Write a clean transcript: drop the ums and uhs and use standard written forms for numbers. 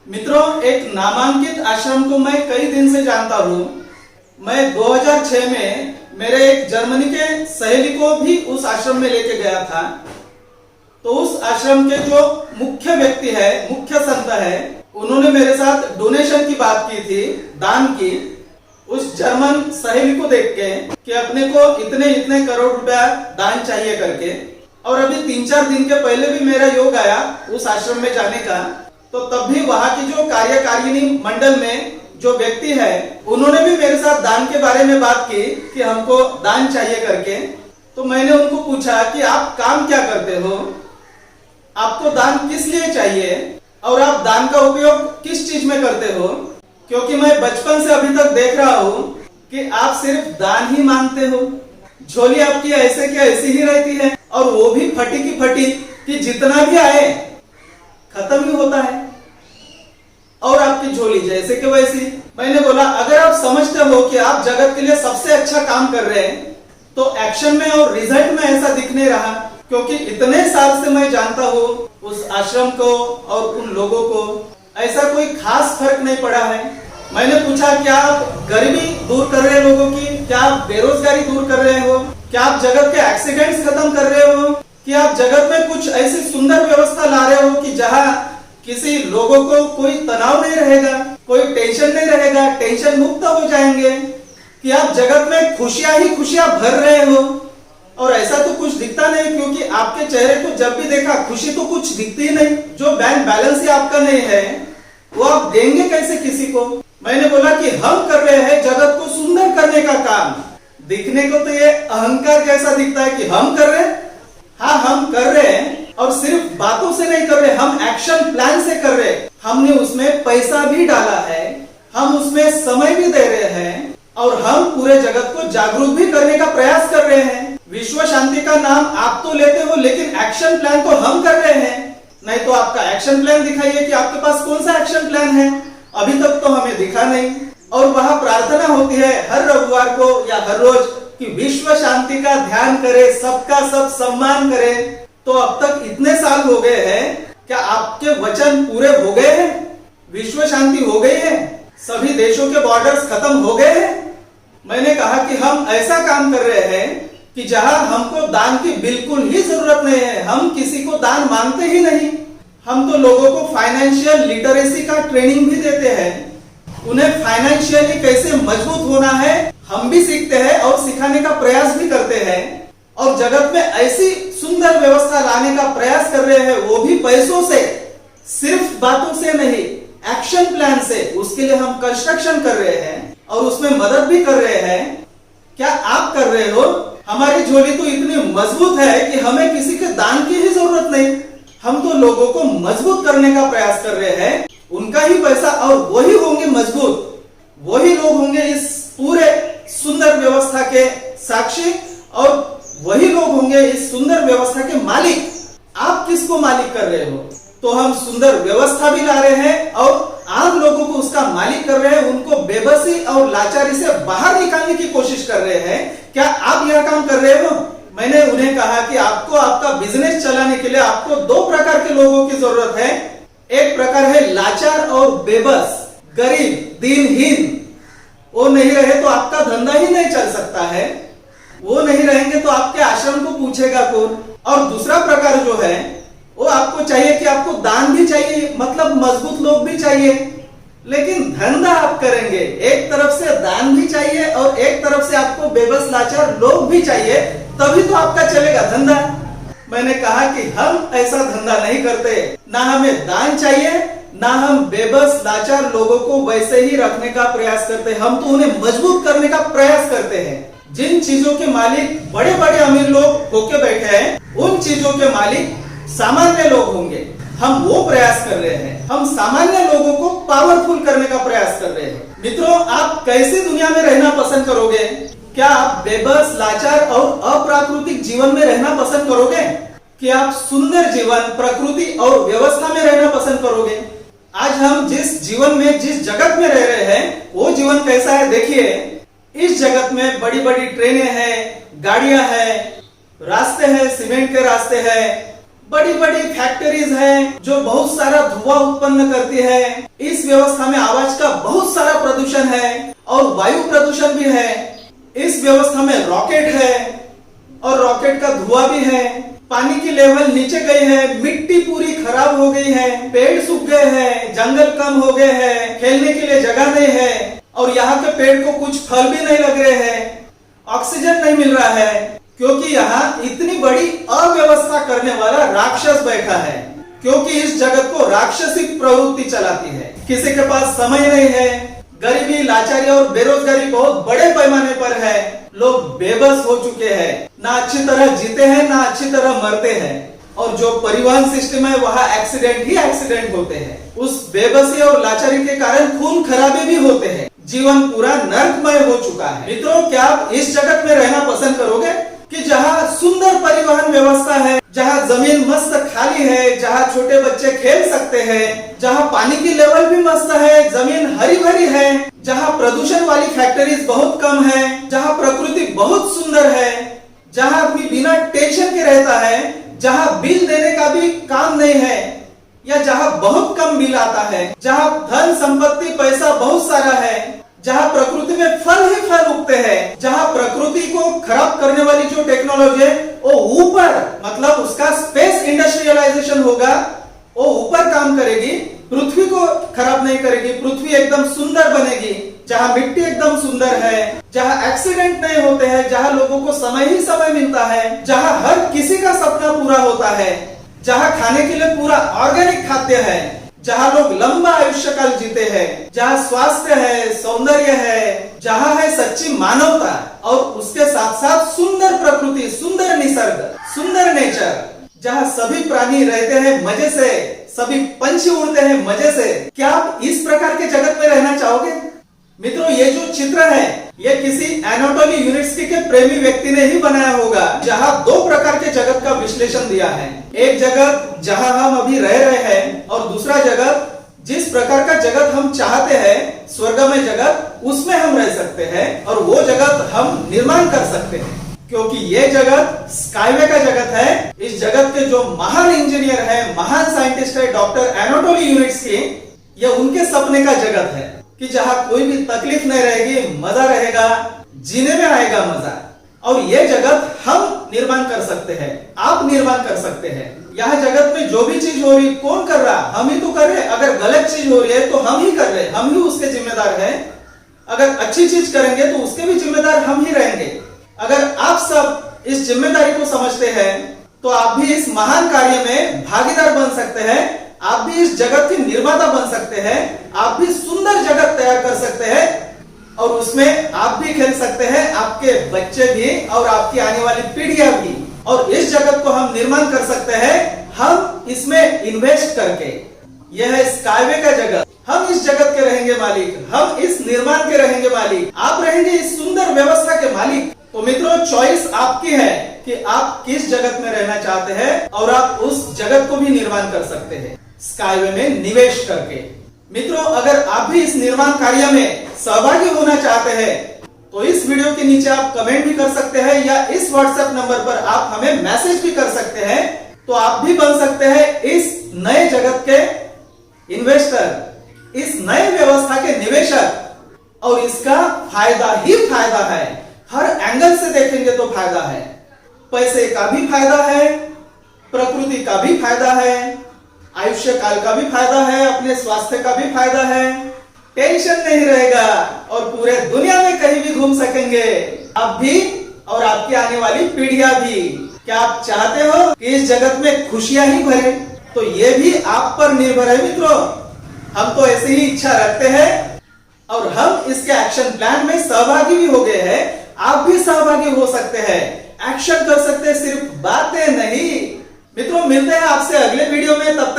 मित्रों, एक नामांकित आश्रम को मैं कई दिन से जानता हूँ। मैं 2006 में मेरे एक जर्मनी के सहेली को भी उस आश्रम में लेके गया था। तो उस आश्रम के जो मुख्य व्यक्ति है, मुख्य संत है, उन्होंने मेरे साथ डोनेशन की बात की थी, दान की। उस जर्मन सहेली को देख के कि अपने को इतने इतने करोड़ रुपया दान चाहिए करके, और अभी 3-4 दिन के पहले भी मेरा योग आया उस आश्रम में जाने का। तो तब भी वहां की जो कार्यकारिणी मंडल में जो व्यक्ति है, उन्होंने भी मेरे साथ दान के बारे में बात की कि हमको दान चाहिए करके। तो मैंने उनको पूछा कि आप काम क्या करते हो, आपको दान किस लिए चाहिए और आप दान का उपयोग किस चीज में करते हो। क्योंकि मैं बचपन से अभी तक देख रहा हूँ कि आप सिर्फ दान ही मांगते हो, झोली आपकी ऐसे की ऐसी ही रहती है, और वो भी फटी की फटी कि जितना भी आए खत्म ही होता है, और आपकी झोली जैसे कि वैसी। मैंने बोला, अगर आप समझते हो कि आप जगत के लिए सबसे अच्छा काम कर रहे हैं, तो एक्शन में और रिजल्ट में ऐसा दिख नहीं रहा। क्योंकि इतने साल से मैं जानता हूँ उस आश्रम को और उन लोगों को, ऐसा कोई खास फर्क नहीं पड़ा है। मैंने पूछा, क्या आप गरीबी दूर कर रहे हैं लोगों की, क्या आप बेरोजगारी दूर कर रहे हो, क्या आप जगत के एक्सीडेंट्स खत्म कर रहे हो, कि आप जगत में कुछ ऐसी सुंदर व्यवस्था ला रहे हो कि जहाँ किसी लोगों को कोई तनाव नहीं रहेगा, कोई टेंशन नहीं रहेगा, टेंशन मुक्त हो जाएंगे, कि आप जगत में खुशियां ही खुशियां भर रहे हो। और ऐसा तो कुछ दिखता नहीं, क्योंकि आपके चेहरे को जब भी देखा खुशी तो कुछ दिखती ही नहीं। जो बैंक बैलेंस ही आपका नहीं है, वो आप देंगे कैसे किसी को। मैंने बोला कि हम कर रहे हैं जगत को सुंदर करने का काम। दिखने को तो ये अहंकार जैसा दिखता है कि हम कर रहे हैं। हाँ, हम कर रहे हैं, और सिर्फ बातों से नहीं कर रहे, हम एक्शन प्लान से कर रहे हैं। हमने उसमें पैसा भी डाला है, हम उसमें समय भी दे रहे हैं, और हम पूरे जगत को जागरूक भी करने का प्रयास कर रहे हैं। विश्व शांति का नाम आप तो लेते हो, लेकिन एक्शन प्लान तो हम कर रहे हैं। नहीं तो आपका एक्शन प्लान दिखाइए कि आपके पास कौन सा एक्शन प्लान है। अभी तक तो हमें दिखा नहीं। और वहां प्रार्थना होती है हर रविवार को या हर रोज कि विश्व शांति का ध्यान करे, सबका सब सम्मान करे। तो अब तक इतने साल हो गए हैं, क्या आपके वचन पूरे हो गए हैं? विश्व शांति हो गई है? सभी देशों के बॉर्डर्स खत्म हो गए हैं? मैंने कहा कि हम ऐसा काम कर रहे हैं कि जहां हमको दान की बिल्कुल ही जरूरत नहीं है, हम किसी को दान मांगते ही नहीं। हम तो लोगों को फाइनेंशियल लिटरेसी का ट्रेनिंग भी देते हैं, उन्हें फाइनेंशियली कैसे मजबूत होना है हम भी सीखते हैं और सिखाने का प्रयास भी करते हैं। और जगत में ऐसी सुंदर व्यवस्था लाने का प्रयास कर रहे हैं, वो भी पैसों से, सिर्फ बातों से नहीं, एक्शन प्लान से। उसके लिए हम कंस्ट्रक्शन कर रहे हैं और उसमें मदद भी कर रहे हैं। क्या आप कर रहे हो? हमारी झोली तो इतनी मजबूत है कि हमें किसी के दान की ही जरूरत नहीं। हम तो लोगों को मजबूत करने का प्रयास कर रहे हैं, उनका ही पैसा, और वही होंगे मजबूत, वही लोग होंगे इस पूरे सुंदर व्यवस्था के साक्षी, और वही लोग होंगे इस सुंदर व्यवस्था के मालिक। आप किसको मालिक कर रहे हो? तो हम सुंदर व्यवस्था भी ला रहे हैं और आम लोगों को उसका मालिक कर रहे हैं, उनको बेबसी और लाचारी से बाहर निकालने की कोशिश कर रहे हैं। क्या आप यह काम कर रहे हो? मैंने उन्हें कहा कि आपको आपका बिजनेस चलाने के लिए आपको 2 प्रकार के लोगों की जरूरत है। एक प्रकार है लाचार और बेबस, गरीब, दीनहीन। वो नहीं रहे तो आपका धंधा ही नहीं चल सकता है। वो नहीं रहेंगे तो आपके आश्रम को पूछेगा कौन। और दूसरा प्रकार जो है, वो आपको चाहिए कि आपको दान भी चाहिए, मतलब मजबूत लोग भी चाहिए, लेकिन धंधा आप करेंगे। एक तरफ से दान भी चाहिए और एक तरफ से आपको बेबस लाचार लोग भी चाहिए, तभी तो आपका चलेगा धंधा। मैंने कहा कि हम ऐसा धंधा नहीं करते, ना हमें दान चाहिए, ना हम बेबस लाचार लोगों को वैसे ही रखने का प्रयास करते। हम तो उन्हें मजबूत करने का प्रयास करते हैं। जिन चीजों के मालिक बड़े बड़े अमीर लोग होके बैठे हैं, उन चीजों के मालिक सामान्य लोग होंगे। हम वो प्रयास कर रहे हैं, हम सामान्य लोगों को पावरफुल करने का प्रयास कर रहे हैं। मित्रों, आप कैसी दुनिया में रहना पसंद करोगे? क्या आप बेबस, लाचार और अप्राकृतिक जीवन में रहना पसंद करोगे, कि आप सुंदर जीवन, प्रकृति और व्यवस्था में रहना पसंद करोगे? आज हम जिस जीवन में, जिस जगत में रह रहे हैं, वो जीवन कैसा है देखिए। इस जगत में बड़ी बड़ी ट्रेनें हैं, गाड़ियां हैं, रास्ते हैं, सीमेंट के रास्ते हैं, बड़ी बड़ी फैक्ट्रीज हैं जो बहुत सारा धुआं उत्पन्न करती है। इस व्यवस्था में आवाज का बहुत सारा प्रदूषण है और वायु प्रदूषण भी है। इस व्यवस्था में रॉकेट है और रॉकेट का धुआं भी है। पानी की लेवल नीचे गई है, मिट्टी पूरी खराब हो गई है, पेड़ सूख गए हैं, जंगल कम हो गए हैं, खेलने के लिए जगह नहीं है और यहाँ के पेड़ को कुछ फल भी नहीं लग रहे हैं, ऑक्सीजन नहीं मिल रहा है, क्योंकि यहाँ इतनी बड़ी अव्यवस्था करने वाला राक्षस बैठा है। क्योंकि इस जगत को राक्षसिक प्रवृत्ति चलाती है। किसी के पास समय नहीं है, गरीबी, लाचारी और बेरोजगारी बहुत बड़े पैमाने पर है। लोग बेबस हो चुके हैं, ना अच्छी तरह जीते हैं ना अच्छी तरह मरते हैं और जो परिवहन सिस्टम है वहाँ एक्सीडेंट ही एक्सीडेंट होते हैं। उस बेबसी और लाचारी के कारण खून खराबे भी होते हैं। जीवन पूरा नरकमय हो चुका है। मित्रों, क्या आप इस जगत में रहना पसंद करोगे कि जहाँ सुंदर परिवहन व्यवस्था है, जहाँ जमीन मस्त खाली है, जहाँ छोटे बच्चे खेल सकते हैं, जहाँ पानी की लेवल भी मस्त है, जमीन हरी भरी है, जहाँ प्रदूषण वाली फैक्ट्रीज बहुत कम है, जहाँ प्रकृति बहुत सुंदर है, जहाँ आदमी बिना टेंशन के रहता है, जहाँ बिल देने का भी काम नहीं है या जहाँ बहुत कम बिल आता है, जहाँ धन संपत्ति पैसा बहुत सारा है, जहाँ प्रकृति में फल ही फल उगते हैं, जहाँ प्रकृति को खराब करने वाली जो टेक्नोलॉजी है वो ऊपर, मतलब उसका स्पेस इंडस्ट्रियलाइजेशन होगा, वो ऊपर काम करेगी, पृथ्वी को खराब नहीं करेगी, पृथ्वी एकदम सुंदर बनेगी, जहाँ मिट्टी एकदम सुंदर है, जहाँ एक्सीडेंट नहीं होते हैं, जहाँ लोगों को समय ही समय मिलता है, जहाँ हर किसी का सपना पूरा होता है, जहाँ खाने के लिए पूरा ऑर्गेनिक खाद्य है, जहाँ लोग लंबा आयुष्य काल जीते हैं, जहाँ स्वास्थ्य है, सौंदर्य है, जहाँ है सच्ची मानवता और उसके साथ साथ सुंदर प्रकृति, सुंदर निसर्ग, सुंदर नेचर, जहाँ सभी प्राणी रहते हैं मजे से, सभी पंछी उड़ते हैं मजे से। क्या आप इस प्रकार के जगत में रहना चाहोगे? मित्रों, ये जो चित्र है ये किसी एनाटॉमी यूनिवर्सिटी के प्रेमी व्यक्ति ने ही बनाया होगा, जहाँ दो प्रकार के जगत का विश्लेषण दिया है। एक जगत जहाँ हम अभी रह रहे हैं और दूसरा जगत जिस प्रकार का जगत हम चाहते हैं, स्वर्गमय जगत, उसमें हम रह सकते हैं और वो जगत हम निर्माण कर सकते हैं। क्योंकि ये जगत स्काईवे का जगत है। इस जगत के जो महान इंजीनियर है, महान साइंटिस्ट है, डॉक्टर एनाटोली यूनिवर्सिटी, ये उनके सपने का जगत है कि जहाँ कोई भी तकलीफ नहीं रहेगी, मजा रहेगा, जीने में आएगा मजा। और ये जगत हम निर्माण कर सकते हैं, आप निर्माण कर सकते हैं। यहाँ जगत में जो भी चीज हो रही, कौन कर रहा? हम ही तो कर रहे हैं। अगर गलत चीज हो रही है तो हम ही कर रहे हैं, हम ही उसके जिम्मेदार हैं। अगर अच्छी चीज करेंगे तो उसके भी जिम्मेदार हम ही रहेंगे। अगर आप सब इस जिम्मेदारी को समझते हैं तो आप भी इस महान कार्य में भागीदार बन सकते हैं। आप भी इस जगत के निर्माता बन सकते हैं। आप भी सुंदर जगत तैयार कर सकते हैं और उसमें आप भी खेल सकते हैं, आपके बच्चे भी और आपकी आने वाली पीढ़ियां भी। और इस जगत को हम निर्माण कर सकते हैं हम इसमें इन्वेस्ट करके। यह है स्काईवे का जगत। हम इस जगत के रहेंगे मालिक, हम इस निर्माण के रहेंगे मालिक, आप रहेंगे इस सुंदर व्यवस्था के मालिक। तो मित्रों, चॉइस आपकी है कि आप किस जगत में रहना चाहते हैं और आप उस जगत को भी निर्माण कर सकते हैं स्काईवे में निवेश करके। मित्रों, अगर आप भी इस निर्माण कार्य में सहभागी होना चाहते हैं तो इस वीडियो के नीचे आप कमेंट भी कर सकते हैं या इस व्हाट्सएप नंबर पर आप हमें मैसेज भी कर सकते हैं। तो आप भी बन सकते हैं इस नए जगत के इन्वेस्टर, इस नए व्यवस्था के निवेशक। और इसका फायदा ही फायदा है, हर एंगल से देखेंगे तो फायदा है। पैसे का भी फायदा है, प्रकृति का भी फायदा है, आयुष्य काल का भी फायदा है, अपने स्वास्थ्य का भी फायदा है, टेंशन नहीं रहेगा और पूरे दुनिया में कहीं भी घूम सकेंगे आप भी और आपकी आने वाली पीढ़ियां भी। क्या आप चाहते हो कि इस जगत में खुशियां ही भरे? तो ये भी आप पर निर्भर है मित्रों। हम तो ऐसी ही इच्छा रखते हैं और हम इसके एक्शन प्लान में सहभागी भी हो गए हैं। आप भी सहभागी हो सकते हैं, एक्शन कर सकते हैं, सिर्फ बातें नहीं। मित्रों, मिलते हैं आपसे अगले वीडियो में। तब